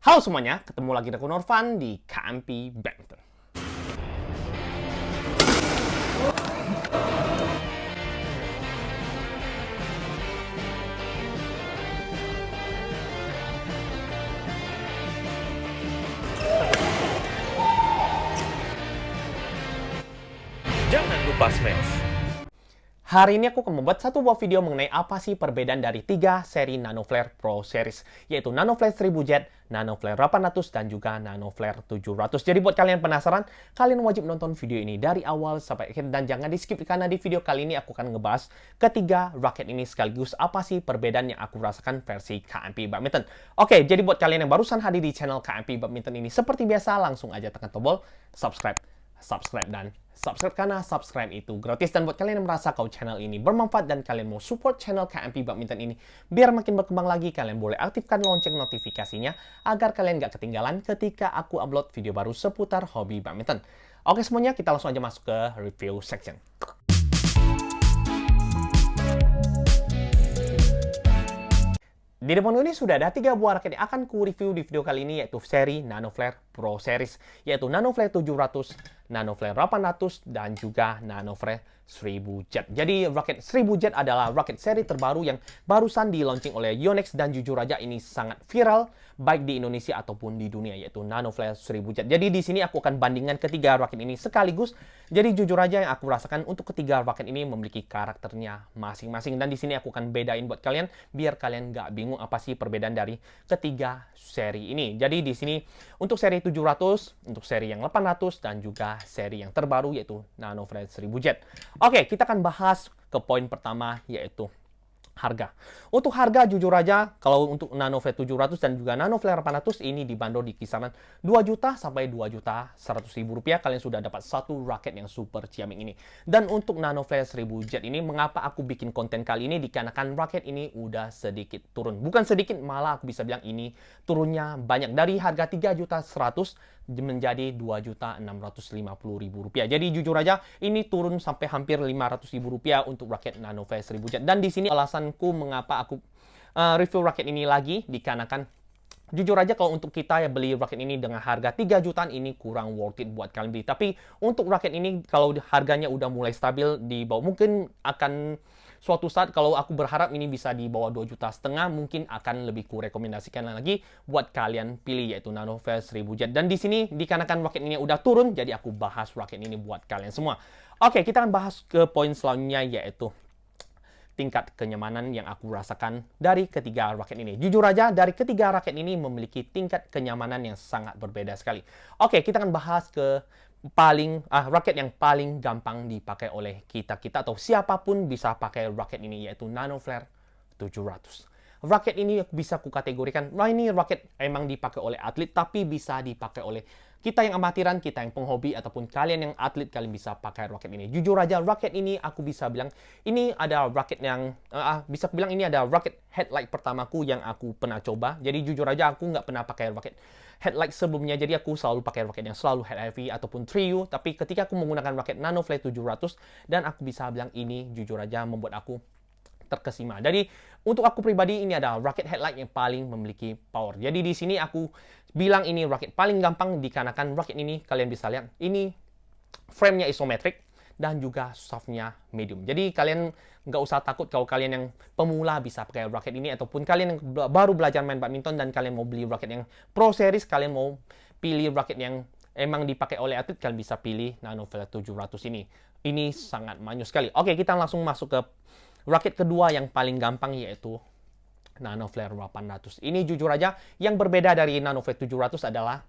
Halo semuanya, ketemu lagi dengan aku Norvan di KMP Badminton. Jangan lupa smash. Hari ini aku akan membuat satu buah video mengenai apa sih perbedaan dari 3 seri NanoFlare Pro Series, yaitu NanoFlare 1000 Jet, NanoFlare 800, dan juga NanoFlare 700. Jadi buat kalian penasaran, kalian wajib nonton video ini dari awal sampai akhir dan jangan di-skip karena di video kali ini aku akan ngebahas ketiga raket ini sekaligus apa sih perbedaan yang aku rasakan versi KMP Badminton. Oke, jadi buat kalian yang barusan hadir di channel KMP Badminton ini, seperti biasa langsung aja tekan tombol subscribe dan subscribe karena subscribe itu gratis. Dan buat kalian yang merasa kalau channel ini bermanfaat dan kalian mau support channel KMP Badminton ini biar makin berkembang lagi, kalian boleh aktifkan lonceng notifikasinya agar kalian gak ketinggalan ketika aku upload video baru seputar hobi badminton. Oke semuanya, kita langsung aja masuk ke review section. Di depan ini sudah ada 3 buah raket yang akan ku review di video kali ini, yaitu seri NanoFlare Pro Series, yaitu NanoFlare 700, NanoFlare 800, dan juga NanoFlare 1000 Jet. Jadi raket 1000 Jet adalah raket seri terbaru yang barusan di launching oleh Yonex dan jujur aja ini sangat viral baik di Indonesia ataupun di dunia, yaitu NanoFlare 1000 Jet. Jadi di sini aku akan bandingkan ketiga raket ini sekaligus. Jadi jujur aja yang aku rasakan untuk ketiga raket ini memiliki karakternya masing-masing, dan di sini aku akan bedain buat kalian biar kalian nggak bingung apa sih perbedaan dari ketiga seri ini. Jadi di sini untuk seri 700, untuk seri yang 800, dan juga seri yang terbaru yaitu NanoFlare 1000 Jet. Oke, kita akan bahas ke poin pertama yaitu harga. Untuk harga jujur aja kalau untuk NanoFlare 700 dan juga NanoFlare 800 ini dibanderol di kisaran 2 juta sampai 2 juta 100 ribu rupiah, kalian sudah dapat satu raket yang super ciamik ini. Dan untuk NanoFlare 1000 Jet ini, mengapa aku bikin konten kali ini dikarenakan raket ini udah sedikit turun. Bukan sedikit, malah aku bisa bilang ini turunnya banyak dari harga 3 juta 100 menjadi 2 juta 650 ribu rupiah. Jadi jujur aja ini turun sampai hampir 500 ribu rupiah untuk raket NanoFlare 1000 Jet. Dan di sini alasanku mengapa aku review raket ini lagi dikarenakan jujur aja kalau untuk kita ya beli raket ini dengan harga 3 jutaan ini kurang worth it buat kalian beli. Tapi untuk raket ini kalau harganya udah mulai stabil di bawah, mungkin akan suatu saat kalau aku berharap ini bisa di bawah 2,5 juta, mungkin akan lebih ku rekomendasikan lagi buat kalian pilih, yaitu NanoFlare 1000 Jet. Dan di sini dikarenakan raket ini udah turun, jadi aku bahas raket ini buat kalian semua. Oke, kita akan bahas ke poin selanjutnya yaitu tingkat kenyamanan yang aku rasakan dari ketiga raket ini. Jujur aja dari ketiga raket ini memiliki tingkat kenyamanan yang sangat berbeda sekali. Oke, kita akan bahas ke raket yang paling gampang dipakai oleh kita atau siapapun bisa pakai raket ini, yaitu NanoFlare 700. Raket ini bisa kukategorikan, ini raket emang dipakai oleh atlet, tapi bisa dipakai oleh kita yang amatiran, kita yang penghobi, ataupun kalian yang atlet, kalian bisa pakai raket ini. Jujur aja, raket ini aku bisa bilang, ini ada raket yang, bisa aku bilang ini ada raket headlight pertamaku yang aku pernah coba. Jadi jujur aja, aku nggak pernah pakai raket headlight sebelumnya, jadi aku selalu pakai raket yang selalu head heavy ataupun trio. Tapi ketika aku menggunakan raket NanoFlare 700, dan aku bisa bilang ini jujur aja membuat aku terkesima. Jadi untuk aku pribadi ini ada raket headlight yang paling memiliki power. Jadi di sini aku bilang ini raket paling gampang dikarenakan raket ini kalian bisa lihat ini frame-nya isometrik dan juga soft-nya medium. Jadi kalian nggak usah takut kalau kalian yang pemula bisa pakai raket ini, ataupun kalian yang baru belajar main badminton dan kalian mau beli raket yang Pro Series, kalian mau pilih raket yang emang dipakai oleh atlet, kalian bisa pilih NanoFlare 700 ini. Ini sangat manis sekali. Oke, kita langsung masuk ke raket kedua yang paling gampang yaitu NanoFlare 800. Ini jujur aja yang berbeda dari NanoFlare 700 adalah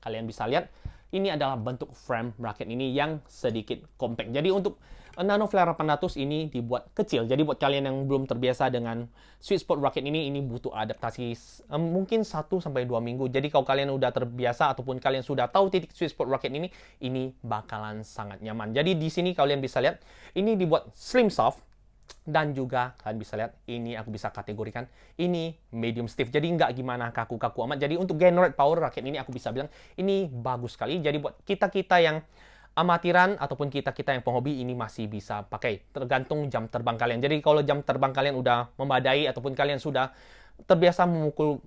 kalian bisa lihat ini adalah bentuk frame raket ini yang sedikit compact. Jadi untuk NanoFlare 800 ini dibuat kecil. Jadi buat kalian yang belum terbiasa dengan sweet spot raket ini butuh adaptasi mungkin 1-2 minggu. Jadi kalau kalian udah terbiasa ataupun kalian sudah tahu titik sweet spot raket ini bakalan sangat nyaman. Jadi di sini kalian bisa lihat ini dibuat slim soft. Dan juga kalian bisa lihat ini aku bisa kategorikan ini medium stiff, jadi nggak gimana kaku-kaku amat. Jadi untuk generate power raket ini aku bisa bilang ini bagus sekali. Jadi buat kita yang amatiran ataupun kita-kita yang penghobi ini masih bisa pakai, tergantung jam terbang kalian. Jadi kalau jam terbang kalian udah memadai ataupun kalian sudah terbiasa memukul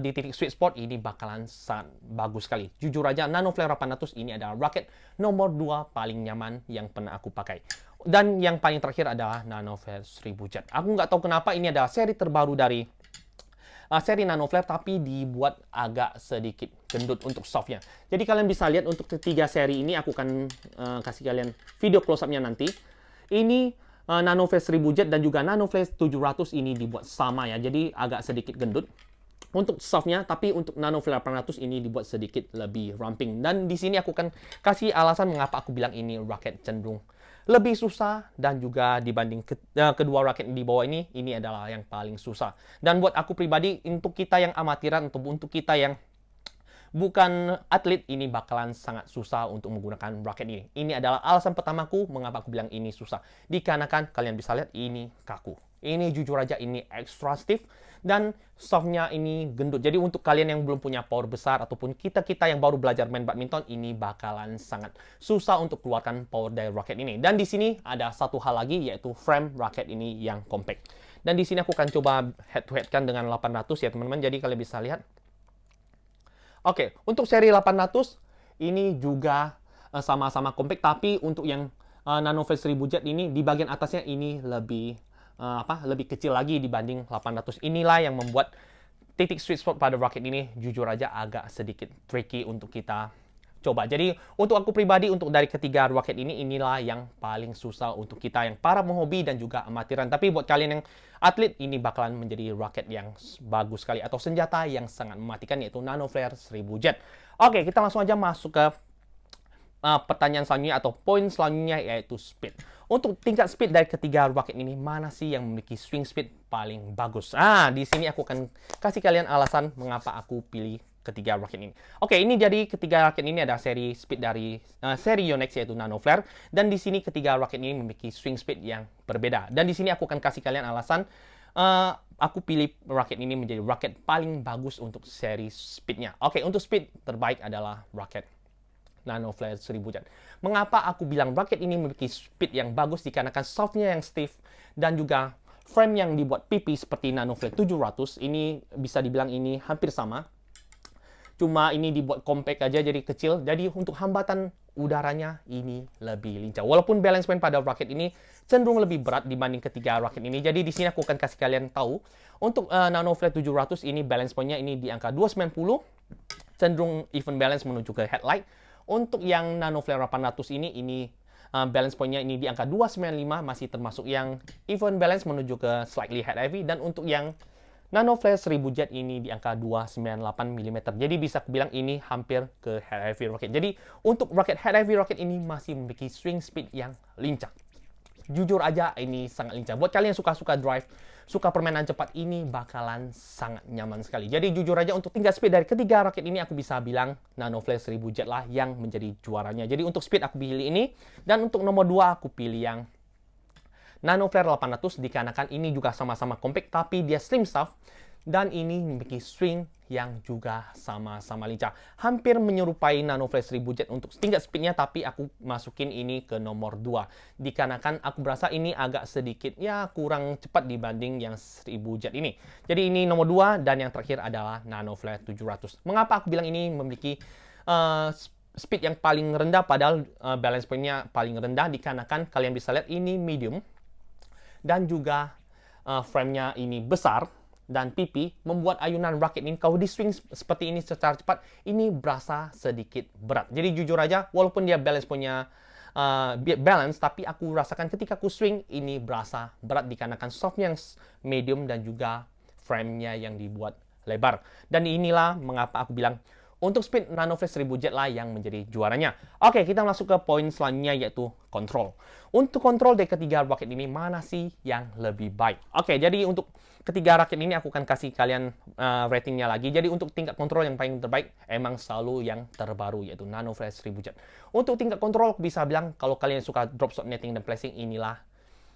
di titik sweet spot, ini bakalan sangat bagus sekali. Jujur aja, NanoFlare 800 ini adalah raket nomor 2 paling nyaman yang pernah aku pakai. Dan yang paling terakhir adalah NanoFlare 1000 Jet. Aku nggak tahu kenapa ini adalah seri terbaru dari seri NanoFlare, tapi dibuat agak sedikit gendut untuk softnya. Jadi kalian bisa lihat untuk ketiga seri ini, aku akan kasih kalian video close up-nya nanti. Ini NanoFlare 1000 Jet dan juga NanoFlare 700 ini dibuat sama ya, jadi agak sedikit gendut untuk softnya, tapi untuk NanoFlare 800 ini dibuat sedikit lebih ramping. Dan di sini aku akan kasih alasan mengapa aku bilang ini raket cenderung lebih susah, dan juga dibanding kedua raket di bawah ini adalah yang paling susah. Dan buat aku pribadi, untuk kita yang amatiran atau untuk kita yang bukan atlet, ini bakalan sangat susah untuk menggunakan raket ini. Ini adalah alasan pertamaku mengapa aku bilang ini susah. Dikarenakan kalian bisa lihat ini kaku. Ini jujur aja ini extra stiff dan softnya ini gendut. Jadi untuk kalian yang belum punya power besar ataupun kita-kita yang baru belajar main badminton, ini bakalan sangat susah untuk keluarkan power dari raket ini. Dan di sini ada satu hal lagi, yaitu frame raket ini yang compact. Dan di sini aku akan coba head to head kan dengan 800 ya teman-teman. Jadi kalian bisa lihat. Oke, untuk seri 800 ini juga sama-sama compact, tapi untuk yang NanoFlare 1000 Jet ini di bagian atasnya ini lebih kecil lagi dibanding 800. Inilah yang membuat titik sweet spot pada raket ini jujur aja agak sedikit tricky untuk kita coba. Jadi untuk aku pribadi, untuk dari ketiga raket ini, inilah yang paling susah untuk kita yang para penghobi dan juga amatiran. Tapi buat kalian yang atlet, ini bakalan menjadi raket yang bagus sekali atau senjata yang sangat mematikan, yaitu NanoFlare 1000 Jet. Oke, kita langsung aja masuk ke pertanyaan selanjutnya atau poin selanjutnya, yaitu speed. Untuk tingkat speed dari ketiga raket ini, mana sih yang memiliki swing speed paling bagus? Di sini aku akan kasih kalian alasan mengapa aku pilih ketiga raket ini. Oke, ini jadi ketiga raket ini ada seri speed dari seri Yonex, yaitu NanoFlare. Dan di sini ketiga raket ini memiliki swing speed yang berbeda. Dan di sini aku akan kasih kalian alasan aku pilih raket ini menjadi raket paling bagus untuk seri speednya. Oke, untuk speed terbaik adalah raket NanoFlare 1000 Jet. Mengapa aku bilang raket ini memiliki speed yang bagus? Dikarenakan softnya yang stiff dan juga frame yang dibuat pipih seperti NanoFlare 700. Ini bisa dibilang ini hampir sama. Cuma ini dibuat compact aja, jadi kecil. Jadi untuk hambatan udaranya ini lebih lincah. Walaupun balance point pada raket ini cenderung lebih berat dibanding ketiga raket ini. Jadi di sini aku akan kasih kalian tahu untuk NanoFlare 700 ini balance pointnya ini di angka 290, cenderung even balance menuju ke headlight. Untuk yang NanoFlare 800 ini balance point-nya ini di angka 295, masih termasuk yang even balance menuju ke slightly head heavy. Dan untuk yang NanoFlare 1000 Jet ini di angka 298 mm. Jadi bisa aku bilang ini hampir ke head heavy rocket. Jadi untuk rocket head heavy rocket ini masih memiliki swing speed yang lincah. Jujur aja ini sangat lincah. Buat kalian yang suka-suka drive, suka permainan cepat, ini bakalan sangat nyaman sekali. Jadi jujur aja untuk tingkat speed dari ketiga raket ini, aku bisa bilang NanoFlare 1000 Jet lah yang menjadi juaranya. Jadi untuk speed aku pilih ini, dan untuk nomor 2 aku pilih yang NanoFlare 800 dikarenakan ini juga sama-sama compact, tapi dia slim soft dan ini memiliki swing yang juga sama-sama lincah. Hampir menyerupai NanoFlare 1000 Jet untuk tingkat speednya, tapi aku masukin ini ke nomor 2. Dikarenakan aku berasa ini agak sedikit ya kurang cepat dibanding yang 1000 Jet ini. Jadi ini nomor 2, dan yang terakhir adalah NanoFlare 700. Mengapa aku bilang ini memiliki speed yang paling rendah padahal balance point-nya paling rendah? Dikarenakan kalian bisa lihat ini medium dan juga frame-nya ini besar dan pipi, membuat ayunan raket ini kalau di swing seperti ini secara cepat ini berasa sedikit berat. Jadi jujur aja, walaupun dia balance punya balance, tapi aku rasakan ketika aku swing ini berasa berat dikarenakan softnya yang medium dan juga frame-nya yang dibuat lebar. Dan inilah mengapa aku bilang untuk speed NanoFlare 1000 Jet lah yang menjadi juaranya. Oke, kita masuk ke poin selanjutnya, yaitu kontrol. Untuk kontrol dari ketiga raket ini, mana sih yang lebih baik? Oke, jadi untuk ketiga raket ini aku akan kasih kalian ratingnya lagi. Jadi untuk tingkat kontrol yang paling terbaik emang selalu yang terbaru, yaitu NanoFlare 1000 Jet. Untuk tingkat kontrol aku bisa bilang kalau kalian suka drop shot, netting, dan placing, inilah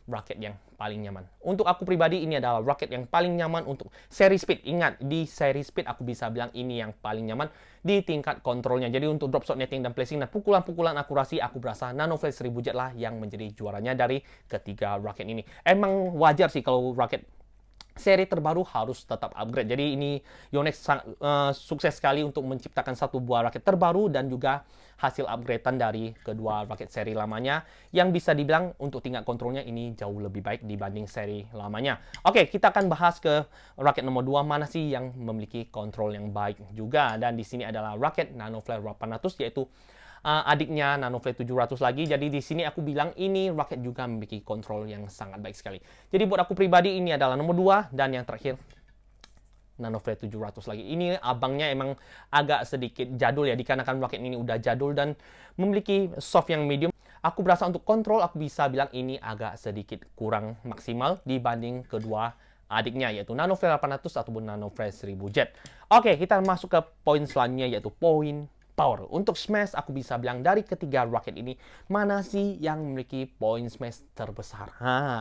rocket yang paling nyaman. Untuk aku pribadi, ini adalah rocket yang paling nyaman untuk seri speed. Ingat, di seri speed aku bisa bilang ini yang paling nyaman di tingkat kontrolnya. Jadi untuk drop shot, netting, dan placing, dan pukulan-pukulan akurasi, aku berasa NanoFlash 1000 Jet lah yang menjadi juaranya dari ketiga rocket ini. Emang wajar sih kalau rocket seri terbaru harus tetap upgrade. Jadi ini Yonex sukses sekali untuk menciptakan satu buah roket terbaru dan juga hasil upgradean dari kedua roket seri lamanya yang bisa dibilang untuk tingkat kontrolnya ini jauh lebih baik dibanding seri lamanya. Oke, kita akan bahas ke roket nomor 2, mana sih yang memiliki kontrol yang baik juga. Dan di sini adalah roket NanoFlare 800, yaitu adiknya NanoFlare 700 lagi. Jadi di sini aku bilang ini roket juga memiliki kontrol yang sangat baik sekali. Jadi buat aku pribadi ini adalah nomor 2, dan yang terakhir NanoFlare 700 lagi. Ini abangnya emang agak sedikit jadul ya, dikarenakan roket ini udah jadul dan memiliki soft yang medium. Aku berasa untuk kontrol aku bisa bilang ini agak sedikit kurang maksimal dibanding kedua adiknya, yaitu NanoFlare 800 ataupun NanoFlare 1000 Jet. Oke, kita masuk ke poin selanjutnya, yaitu poin power. Untuk smash, aku bisa bilang dari ketiga rocket ini, mana sih yang memiliki poin smash terbesar?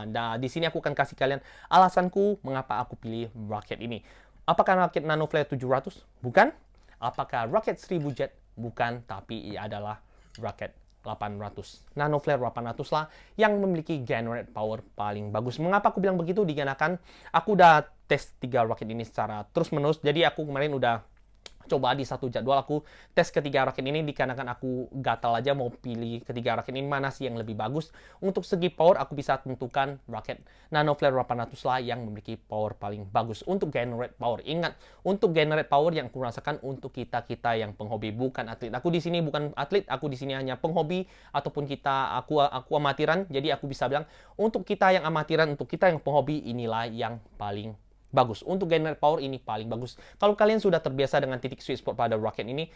Nah, di sini aku akan kasih kalian alasanku mengapa aku pilih rocket ini. Apakah rocket NanoFlare 700? Bukan. Apakah rocket 1000 Jet? Bukan, tapi ia adalah rocket 800. NanoFlare 800 lah yang memiliki generate power paling bagus. Mengapa aku bilang begitu? Dikarenakan aku udah tes 3 rocket ini secara terus-menerus. Jadi aku kemarin udah coba di satu jadwal aku tes ketiga roket ini, dikarenakan aku gatal aja mau pilih ketiga roket ini mana sih yang lebih bagus. Untuk segi power aku bisa tentukan roket NanoFlare 800 lah yang memiliki power paling bagus untuk generate power. Ingat, untuk generate power yang aku rasakan untuk kita-kita yang penghobi, bukan atlet. Aku di sini bukan atlet, aku di sini hanya penghobi ataupun aku amatiran. Jadi aku bisa bilang untuk kita yang amatiran, untuk kita yang penghobi, inilah yang paling bagus. Untuk generate power ini paling bagus. Kalau kalian sudah terbiasa dengan titik sweet spot pada rocket ini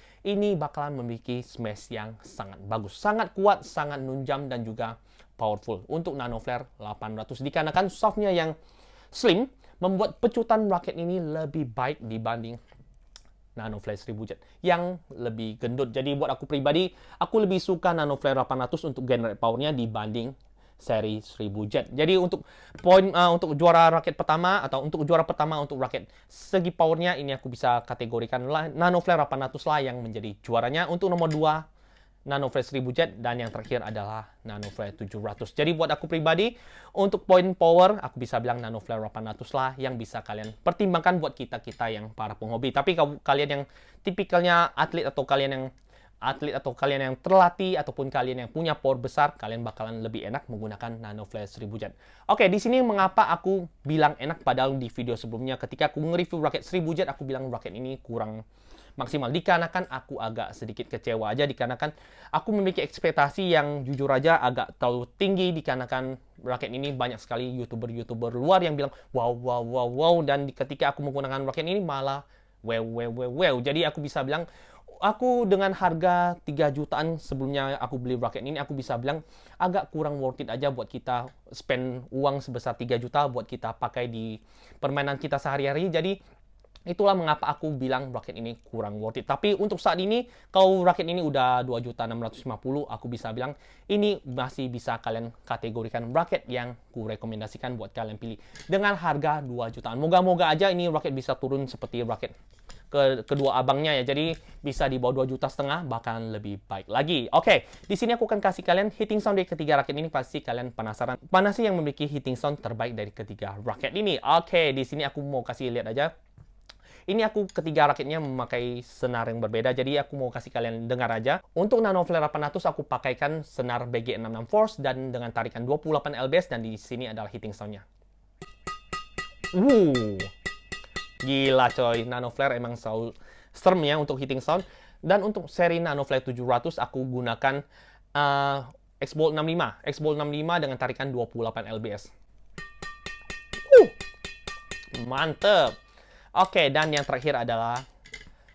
bakalan memiliki smash yang sangat bagus. Sangat kuat, sangat nunjam, dan juga powerful. Untuk NanoFlare 800, dikarenakan softnya yang slim, membuat pecutan rocket ini lebih baik dibanding NanoFlare 1000 Jet yang lebih gendut. Jadi buat aku pribadi, aku lebih suka NanoFlare 800 untuk generate powernya dibanding seri 1000 Jet. Jadi untuk untuk juara roket pertama atau untuk juara pertama untuk roket segi powernya ini aku bisa kategorikan NanoFlare 800 lah yang menjadi juaranya. Untuk nomor 2 NanoFlare 1000 Jet, dan yang terakhir adalah NanoFlare 700. Jadi buat aku pribadi untuk poin power aku bisa bilang NanoFlare 800 lah yang bisa kalian pertimbangkan buat kita-kita yang para penghobi. Tapi kalau kalian yang tipikalnya atlet atau kalian yang terlatih ataupun kalian yang punya power besar, kalian bakalan lebih enak menggunakan NanoFlare 1000 Jet. Oke, di sini mengapa aku bilang enak, padahal di video sebelumnya ketika aku nge-review roket 1000 Jet aku bilang roket ini kurang maksimal. Dikarenakan aku agak sedikit kecewa aja, dikarenakan aku memiliki ekspektasi yang jujur aja agak terlalu tinggi, dikarenakan roket ini banyak sekali YouTuber luar yang bilang wow, dan ketika aku menggunakan roket ini malah wow. Jadi aku bisa bilang aku dengan harga 3 jutaan sebelumnya aku beli roket ini, aku bisa bilang agak kurang worth it aja buat kita spend uang sebesar 3 juta buat kita pakai di permainan kita sehari-hari. Jadi itulah mengapa aku bilang roket ini kurang worth it. Tapi untuk saat ini, kalau roket ini udah 2.650.000, aku bisa bilang ini masih bisa kalian kategorikan roket yang ku rekomendasikan buat kalian pilih dengan harga 2 jutaan. Moga-moga aja ini roket bisa turun seperti roket kedua abangnya ya. Jadi bisa di bawah 2,5 juta bahkan lebih baik lagi. Oke, di sini aku akan kasih kalian hitting sound dari ketiga roket ini. Pasti kalian penasaran mana sih yang memiliki hitting sound terbaik dari ketiga roket ini. Oke, di sini aku mau kasih lihat aja. Ini aku ketiga raketnya memakai senar yang berbeda, jadi aku mau kasih kalian dengar aja. Untuk NanoFlare 800 aku pakaikan senar BG66 Force dan dengan tarikan 28 lbs, dan di sini adalah hitting soundnya. Gila coy, NanoFlare emang selalu serem ya untuk hitting sound. Dan untuk seri NanoFlare 700 aku gunakan X-Bolt 65 dengan tarikan 28 lbs. Mantep. Oke, dan yang terakhir adalah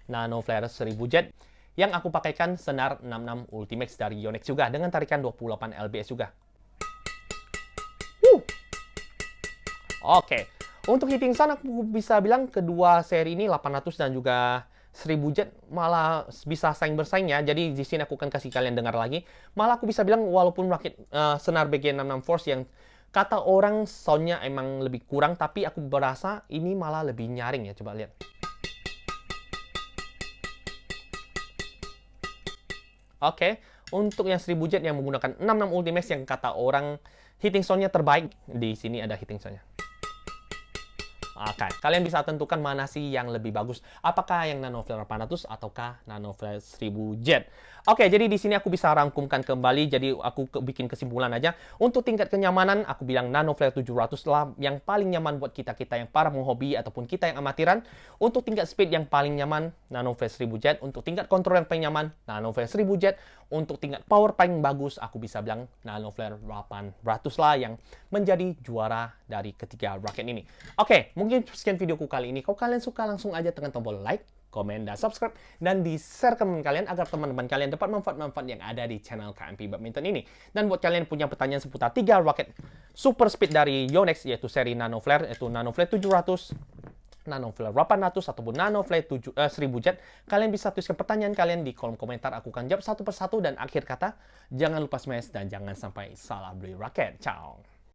NanoFlare 1000 Jet yang aku pakaikan senar 66 Ultimax dari Yonex juga dengan tarikan 28 lbs juga. Oke, untuk hitting sound aku bisa bilang kedua seri ini 800 dan juga 1000 Jet malah bisa saing bersaing ya. Jadi di sini aku akan kasih kalian dengar lagi. Malah aku bisa bilang walaupun rakit senar BG66 Force yang Kata orang soundnya emang lebih kurang, tapi aku berasa ini malah lebih nyaring ya. Coba lihat. Oke, untuk yang 1000 jet yang menggunakan 66 Ultimax yang kata orang hitting soundnya terbaik, di sini ada hitting soundnya. Oke, kalian bisa tentukan mana sih yang lebih bagus. Apakah yang Nano Flare 800 ataukah Nano Flare 1000 Jet. Oke, jadi di sini aku bisa rangkumkan kembali. Jadi aku bikin kesimpulan aja. Untuk tingkat kenyamanan, aku bilang Nano Flare 700 lah yang paling nyaman buat kita-kita yang para penghobi ataupun kita yang amatiran. Untuk tingkat speed yang paling nyaman, Nano Flare 1000 Jet. Untuk tingkat kontrol yang paling nyaman, Nano Flare 1000 Jet. Untuk tingkat power paling bagus, aku bisa bilang Nano Flare 800 lah yang menjadi juara dari ketiga raket ini. Oke, mungkin sekian videoku kali ini. Kalau kalian suka, langsung aja tekan tombol like, komen, dan subscribe. Dan di-share ke teman kalian agar teman-teman kalian dapat manfaat-manfaat yang ada di channel KMP Badminton ini. Dan buat kalian punya pertanyaan seputar 3 raket super speed dari Yonex, yaitu seri Nano Flare, yaitu Nano Flare 700, Nano Flare 800 ataupun Nano Flare 1000 Jet, kalian bisa tuliskan pertanyaan kalian di kolom komentar. Aku akan jawab satu persatu, dan akhir kata, jangan lupa smash dan jangan sampai salah beli raket. Ciao.